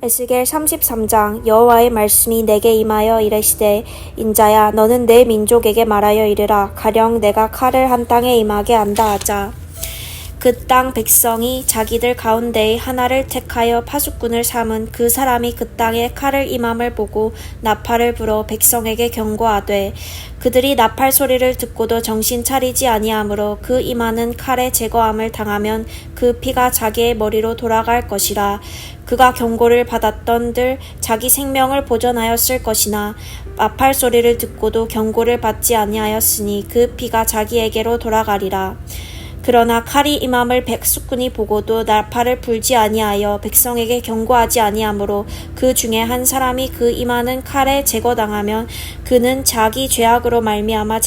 에스겔 33장. 여호와의 말씀이 내게 임하여 이르시되 인자야 너는 내 민족에게 말하여 이르라. 가령 내가 칼을 한 땅에 임하게 한다 하자. 그 땅 백성이 자기들 가운데의 하나를 택하여 파수꾼을 삼은 그 사람이 그 땅에 칼을 임함을 보고 나팔을 불어 백성에게 경고하되 그들이 나팔 소리를 듣고도 정신 차리지 아니하므로 그 임하는 칼의 제거함을 당하면 그 피가 자기의 머리로 돌아갈 것이라. 그가 경고를 받았던들 자기 생명을 보존하였을 것이나 나팔 소리를 듣고도 경고를 받지 아니하였으니 그 피가 자기에게로 돌아가리라. 그러나 칼이 임함을 백수꾼이 보고도 나팔을 불지 아니하여 백성에게 경고하지 아니하므로 그 중에 한 사람이 그 임하는 칼에 제거당하면 그는 자기 죄악으로 말미암아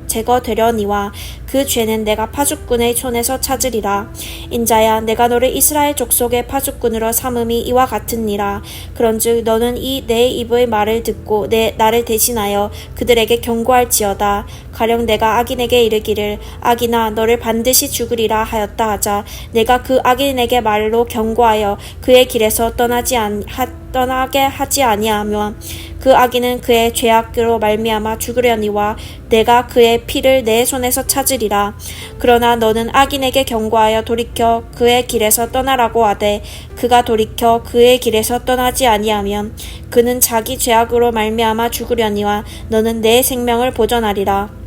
제거되려니와 그 죄는 내가 파수꾼의 손에서 찾으리라. 인자야 내가 너를 이스라엘 족속의 파수꾼으로 삼음이 이와 같으니라. 그런즉 너는 이 내 입의 말을 듣고 나를 대신하여 그들에게 경고할지어다. 가령 내가 악인에게 이르기를 악인아 너를 반드시 죽으리라 하였다 하자. 내가 그 악인에게 말로 경고하여 그의 길에서 떠나게 하지 아니하며 그 악인은 그의 죄악으로 말미암아 죽으려니와 내가 그의 피를 내 손에서 찾으리라. 그러나 너는 악인에게 경고하여 돌이켜 그의 길에서 떠나라고 하되 그가 돌이켜 그의 길에서 떠나지 아니하면 그는 자기 죄악으로 말미암아 죽으려니와 너는 내 생명을 보존하리라.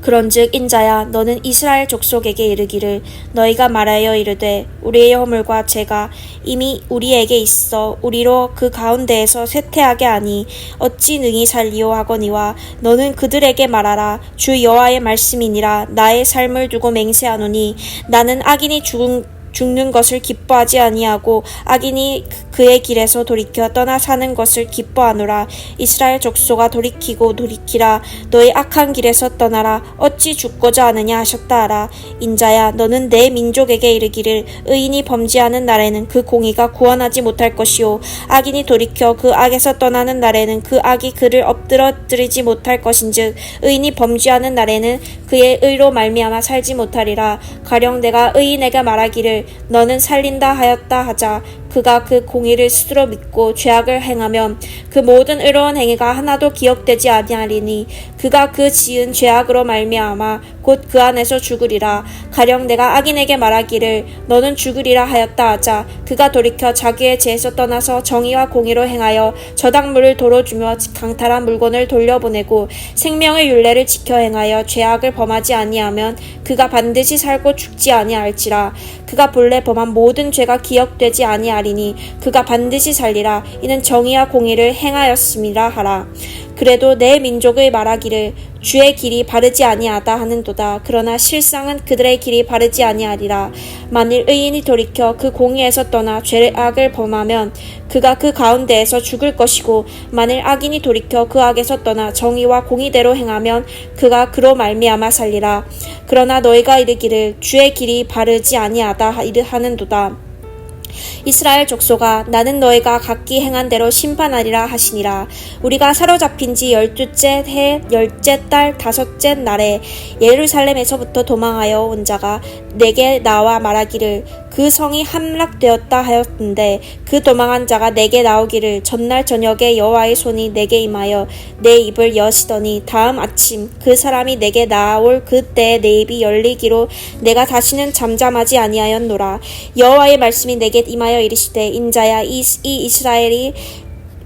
그런즉 인자야 너는 이스라엘 족속에게 이르기를 너희가 말하여 이르되 우리의 허물과 죄가 이미 우리에게 있어 우리로 그 가운데에서 쇠퇴하게 하니 어찌 능히 살리오 하거니와 너는 그들에게 말하라. 주 여호와의 말씀이니라. 나의 삶을 두고 맹세하노니 나는 악인이 죽는 것을 기뻐하지 아니하고 악인이 그의 길에서 돌이켜 떠나 사는 것을 기뻐하노라. 이스라엘 족속아 돌이키라. 너희 악한 길에서 떠나라. 어찌 죽고자 하느냐 하셨다 하라. 인자야 너는 내 민족에게 이르기를 의인이 범죄하는 날에는 그 공의가 구원하지 못할 것이요 악인이 돌이켜 그 악에서 떠나는 날에는 그 악이 그를 엎드러뜨리지 못할 것인즉 의인이 범죄하는 날에는 그의 의로 말미암아 살지 못하리라. 가령 내가 의인에게 말하기를 너는 살린다 하였다 하자. 그가 그 공의를 스스로 믿고 죄악을 행하면 그 모든 의로운 행위가 하나도 기억되지 아니하리니 그가 그 지은 죄악으로 말미암아 곧 그 안에서 죽으리라. 가령 내가 악인에게 말하기를 너는 죽으리라 하였다 하자. 그가 돌이켜 자기의 죄에서 떠나서 정의와 공의로 행하여 저당물을 도로 주며 강탈한 물건을 돌려보내고 생명의 율례를 지켜 행하여 죄악을 범하지 아니하면 그가 반드시 살고 죽지 아니할지라. 그가 본래 범한 모든 죄가 기억되지 아니하리니 그가 반드시 살리라. 이는 정의와 공의를 행하였음이라 하라. 그래도 내 민족의 말하기를 주의 길이 바르지 아니하다 하는도다. 그러나 실상은 그들의 길이 바르지 아니하리라. 만일 의인이 돌이켜 그 공의에서 떠나 죄악을 범하면 그가 그 가운데에서 죽을 것이고 만일 악인이 돌이켜 그 악에서 떠나 정의와 공의대로 행하면 그가 그로 말미암아 살리라. 그러나 너희가 이르기를 주의 길이 바르지 아니하다 하는도다. 이스라엘 족속아 나는 너희가 각기 행한 대로 심판하리라 하시니라. 우리가 사로잡힌 지 12째 해 10째 달 5째 날에 예루살렘에서부터 도망하여 온 자가 내게 나와 말하기를 그 성이 함락되었다 하였는데 그 도망한 자가 내게 나오기를 전날 저녁에 여호와의 손이 내게 임하여 내 입을 여시더니 다음 아침 그 사람이 내게 나올 그때에 내 입이 열리기로 내가 다시는 잠잠하지 아니하였노라. 여호와의 말씀이 내게 임하여 이르시되 인자야 이 이스라엘이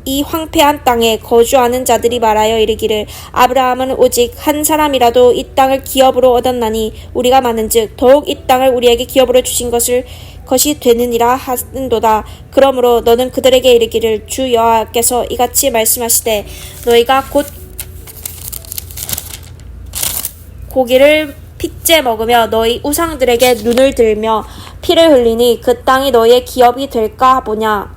이 황폐한 땅에 거주하는 자들이 말하여 이르기를 아브라함은 오직 한 사람이라도 이 땅을 기업으로 얻었나니 우리가 많은즉 더욱 이 땅을 우리에게 기업으로 주신 것이 되느니라 하는도다. 그러므로 너는 그들에게 이르기를 주 여호와께서 이같이 말씀하시되 너희가 곧 고기를 핏째 먹으며 너희 우상들에게 눈을 들며 피를 흘리니 그 땅이 너희의 기업이 될까 보냐.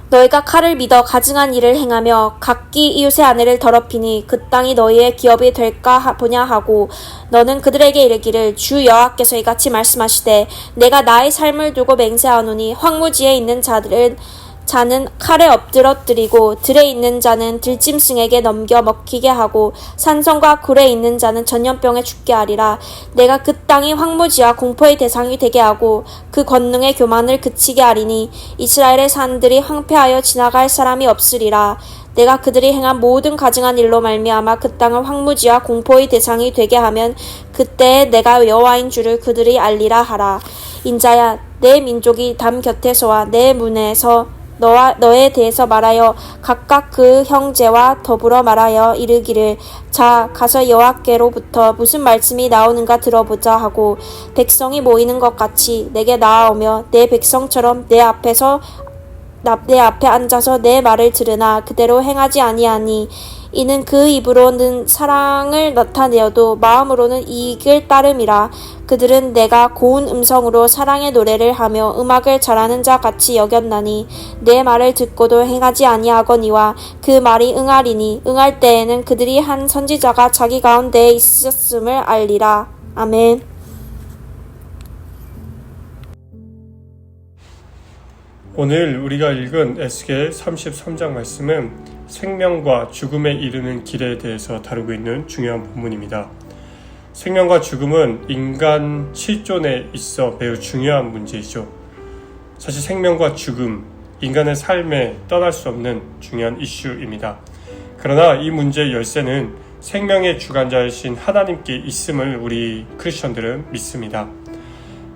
너희가 칼을 믿어 가증한 일을 행하며 각기 이웃의 아내를 더럽히니 그 땅이 너희의 기업이 될까 보냐 하고 너는 그들에게 이르기를 주 여호와께서 이같이 말씀하시되 내가 나의 삶을 두고 맹세하노니 황무지에 있는 자들은 자는 칼에 엎드러뜨리고 들에 있는 자는 들짐승에게 넘겨 먹히게 하고 산성과 굴에 있는 자는 전염병에 죽게 하리라. 내가 그 땅이 황무지와 공포의 대상이 되게 하고 그 권능의 교만을 그치게 하리니 이스라엘의 산들이 황폐하여 지나갈 사람이 없으리라. 내가 그들이 행한 모든 가증한 일로 말미암아 그 땅을 황무지와 공포의 대상이 되게 하면 그때에 내가 여호와인 줄을 그들이 알리라 하라. 인자야, 내 민족이 담 곁에서와 내 문에서 너에 대해서 말하여 각각 그 형제와 더불어 말하여 이르기를 자 가서 여호와께로부터 무슨 말씀이 나오는가 들어보자 하고 백성이 모이는 것 같이 내게 나아오며 내 백성처럼 내 앞에 앉아서 내 말을 들으나 그대로 행하지 아니하니 이는 그 입으로는 사랑을 나타내어도 마음으로는 이익을 따름이라. 그들은 내가 고운 음성으로 사랑의 노래를 하며 음악을 잘하는 자 같이 여겼나니 내 말을 듣고도 행하지 아니하거니와 그 말이 응하리니 응할 때에는 그들이 한 선지자가 자기 가운데에 있었음을 알리라. 아멘. 오늘 우리가 읽은 에스겔 33장 말씀은 생명과 죽음에 이르는 길에 대해서 다루고 있는 중요한 본문입니다. 생명과 죽음은 인간 실존에 있어 매우 중요한 문제이죠. 사실 생명과 죽음, 인간의 삶에 떠날 수 없는 중요한 이슈입니다. 그러나 이 문제의 열쇠는 생명의 주관자이신 하나님께 있음을 우리 크리스천들은 믿습니다.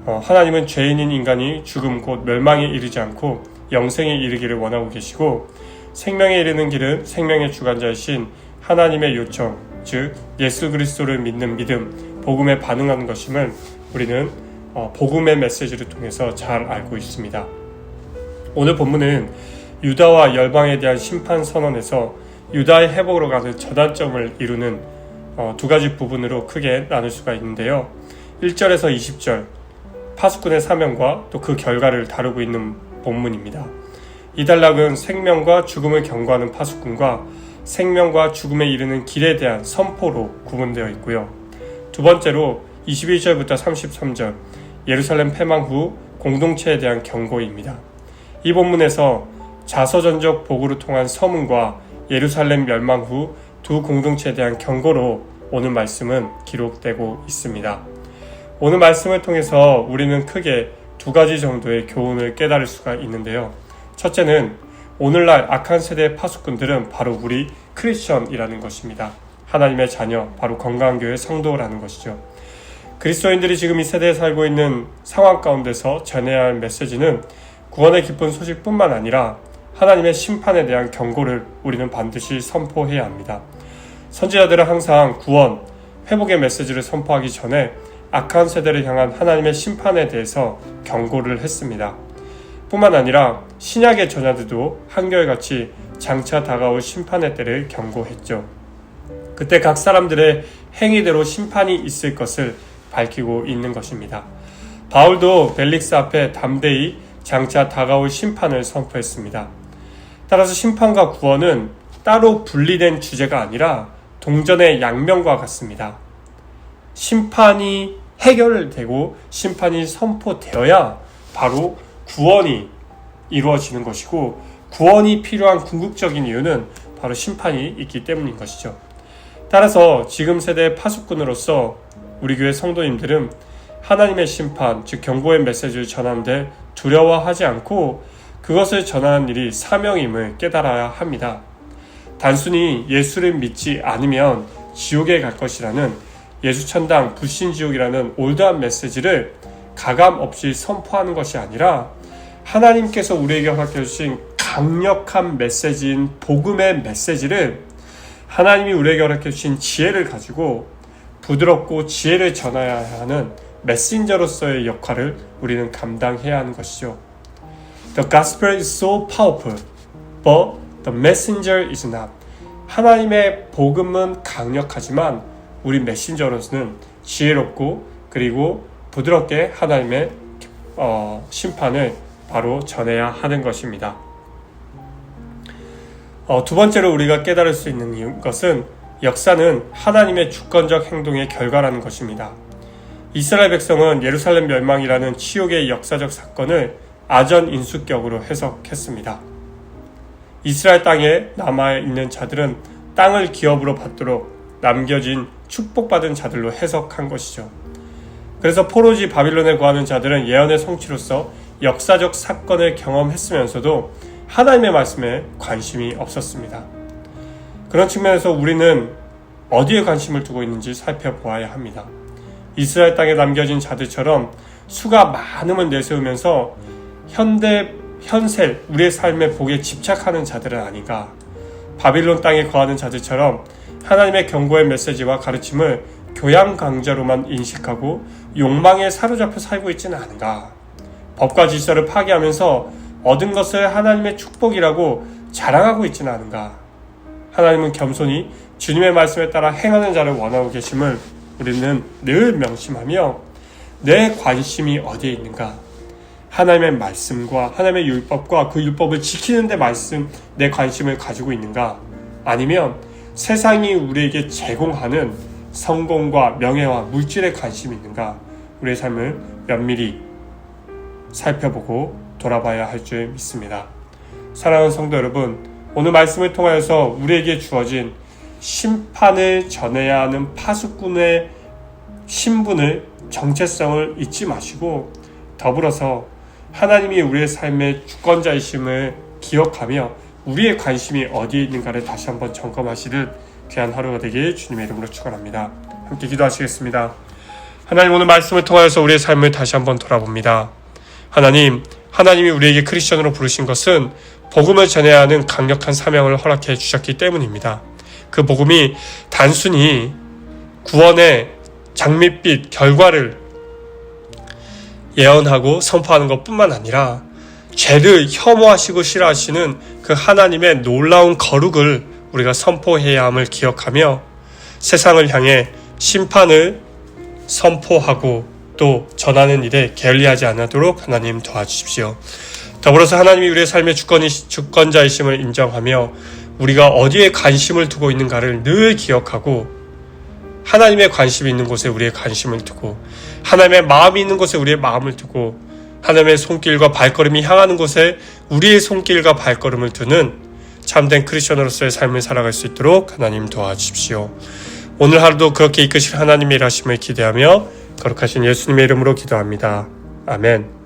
하나님은 죄인인 인간이 죽음 곧 멸망에 이르지 않고 영생에 이르기를 원하고 계시고 생명에 이르는 길은 생명의 주관자이신 하나님의 요청, 즉 예수 그리스도를 믿는 믿음, 복음에 반응하는 것임을 우리는 복음의 메시지를 통해서 잘 알고 있습니다. 오늘 본문은 유다와 열방에 대한 심판 선언에서 유다의 회복으로 가는 전환점을 이루는 두 가지 부분으로 크게 나눌 수가 있는데요. 1절에서 20절 파수꾼의 사명과 또 그 결과를 다루고 있는 본문입니다. 이 단락은 생명과 죽음을 경고하는 파수꾼과 생명과 죽음에 이르는 길에 대한 선포로 구분되어 있고요. 두 번째로 21절부터 33절 예루살렘 패망 후 공동체에 대한 경고입니다. 이 본문에서 자서전적 복으로 통한 서문과 예루살렘 멸망 후 두 공동체에 대한 경고로 오늘 말씀은 기록되고 있습니다. 오늘 말씀을 통해서 우리는 크게 두 가지 정도의 교훈을 깨달을 수가 있는데요. 첫째는 오늘날 악한 세대의 파수꾼들은 바로 우리 크리스천이라는 것입니다. 하나님의 자녀, 바로 건강한 교회 성도라는 것이죠. 그리스도인들이 지금 이 세대에 살고 있는 상황 가운데서 전해야 할 메시지는 구원의 기쁜 소식뿐만 아니라 하나님의 심판에 대한 경고를 우리는 반드시 선포해야 합니다. 선지자들은 항상 구원, 회복의 메시지를 선포하기 전에 악한 세대를 향한 하나님의 심판에 대해서 경고를 했습니다. 뿐만 아니라 신약의 전야들도 한결같이 장차 다가올 심판의 때를 경고했죠. 그때 각 사람들의 행위대로 심판이 있을 것을 밝히고 있는 것입니다. 바울도 벨릭스 앞에 담대히 장차 다가올 심판을 선포했습니다. 따라서 심판과 구원은 따로 분리된 주제가 아니라 동전의 양면과 같습니다. 심판이 해결되고 심판이 선포되어야 바로 구원이 이루어지는 것이고 구원이 필요한 궁극적인 이유는 바로 심판이 있기 때문인 것이죠. 따라서 지금 세대의 파수꾼으로서 우리 교회 성도님들은 하나님의 심판, 즉 경고의 메시지를 전하는데 두려워하지 않고 그것을 전하는 일이 사명임을 깨달아야 합니다. 단순히 예수를 믿지 않으면 지옥에 갈 것이라는 예수천당 불신지옥이라는 올드한 메시지를 가감 없이 선포하는 것이 아니라 하나님께서 우리에게 허락해 주신 강력한 메시지인 복음의 메시지를 하나님이 우리에게 허락해 주신 지혜를 가지고 부드럽고 지혜를 전해야 하는 메신저로서의 역할을 우리는 감당해야 하는 것이죠. The gospel is so powerful, but the messenger is not. 하나님의 복음은 강력하지만 우리 메신저로서는 지혜롭고 그리고 부드럽게 하나님의 심판을 바로 전해야 하는 것입니다. 두 번째로 우리가 깨달을 수 있는 것은 역사는 하나님의 주권적 행동의 결과라는 것입니다. 이스라엘 백성은 예루살렘 멸망이라는 치욕의 역사적 사건을 아전 인수격으로 해석했습니다. 이스라엘 땅에 남아있는 자들은 땅을 기업으로 받도록 남겨진 축복받은 자들로 해석한 것이죠. 그래서 포로지 바빌론에 거하는 자들은 예언의 성취로서 역사적 사건을 경험했으면서도 하나님의 말씀에 관심이 없었습니다. 그런 측면에서 우리는 어디에 관심을 두고 있는지 살펴보아야 합니다. 이스라엘 땅에 남겨진 자들처럼 수가 많음을 내세우면서 현세 우리의 삶의 복에 집착하는 자들은 아닌가? 바빌론 땅에 거하는 자들처럼 하나님의 경고의 메시지와 가르침을 교양 강좌로만 인식하고 욕망에 사로잡혀 살고 있지는 않은가? 법과 질서를 파괴하면서 얻은 것을 하나님의 축복이라고 자랑하고 있지는 않은가? 하나님은 겸손히 주님의 말씀에 따라 행하는 자를 원하고 계심을 우리는 늘 명심하며 내 관심이 어디에 있는가? 하나님의 말씀과 하나님의 율법과 그 율법을 지키는 데 내 관심을 가지고 있는가? 아니면 세상이 우리에게 제공하는 성공과 명예와 물질에 관심이 있는가? 우리의 삶을 면밀히 살펴보고 돌아봐야 할 줄 믿습니다. 사랑하는 성도 여러분, 오늘 말씀을 통하여서 우리에게 주어진 심판을 전해야 하는 파수꾼의 신분을, 정체성을 잊지 마시고 더불어서 하나님이 우리의 삶의 주권자이심을 기억하며 우리의 관심이 어디에 있는가를 다시 한번 점검하시는 귀한 하루가 되길 주님의 이름으로 축원합니다. 함께 기도하시겠습니다. 하나님, 오늘 말씀을 통하여서 우리의 삶을 다시 한번 돌아봅니다. 하나님이 우리에게 크리스천으로 부르신 것은 복음을 전해야 하는 강력한 사명을 허락해 주셨기 때문입니다. 그 복음이 단순히 구원의 장밋빛 결과를 예언하고 선포하는 것뿐만 아니라 죄를 혐오하시고 싫어하시는 그 하나님의 놀라운 거룩을 우리가 선포해야 함을 기억하며 세상을 향해 심판을 선포하고 또 전하는 일에 게을리하지 않도록 하나님 도와주십시오. 더불어서 하나님이 우리의 삶의 주권자이심을 인정하며 우리가 어디에 관심을 두고 있는가를 늘 기억하고 하나님의 관심이 있는 곳에 우리의 관심을 두고 하나님의 마음이 있는 곳에 우리의 마음을 두고 하나님의 손길과 발걸음이 향하는 곳에 우리의 손길과 발걸음을 두는 참된 크리스천으로서의 삶을 살아갈 수 있도록 하나님 도와주십시오. 오늘 하루도 그렇게 이끄실 하나님의 일하심을 기대하며 거룩하신 예수님의 이름으로 기도합니다. 아멘.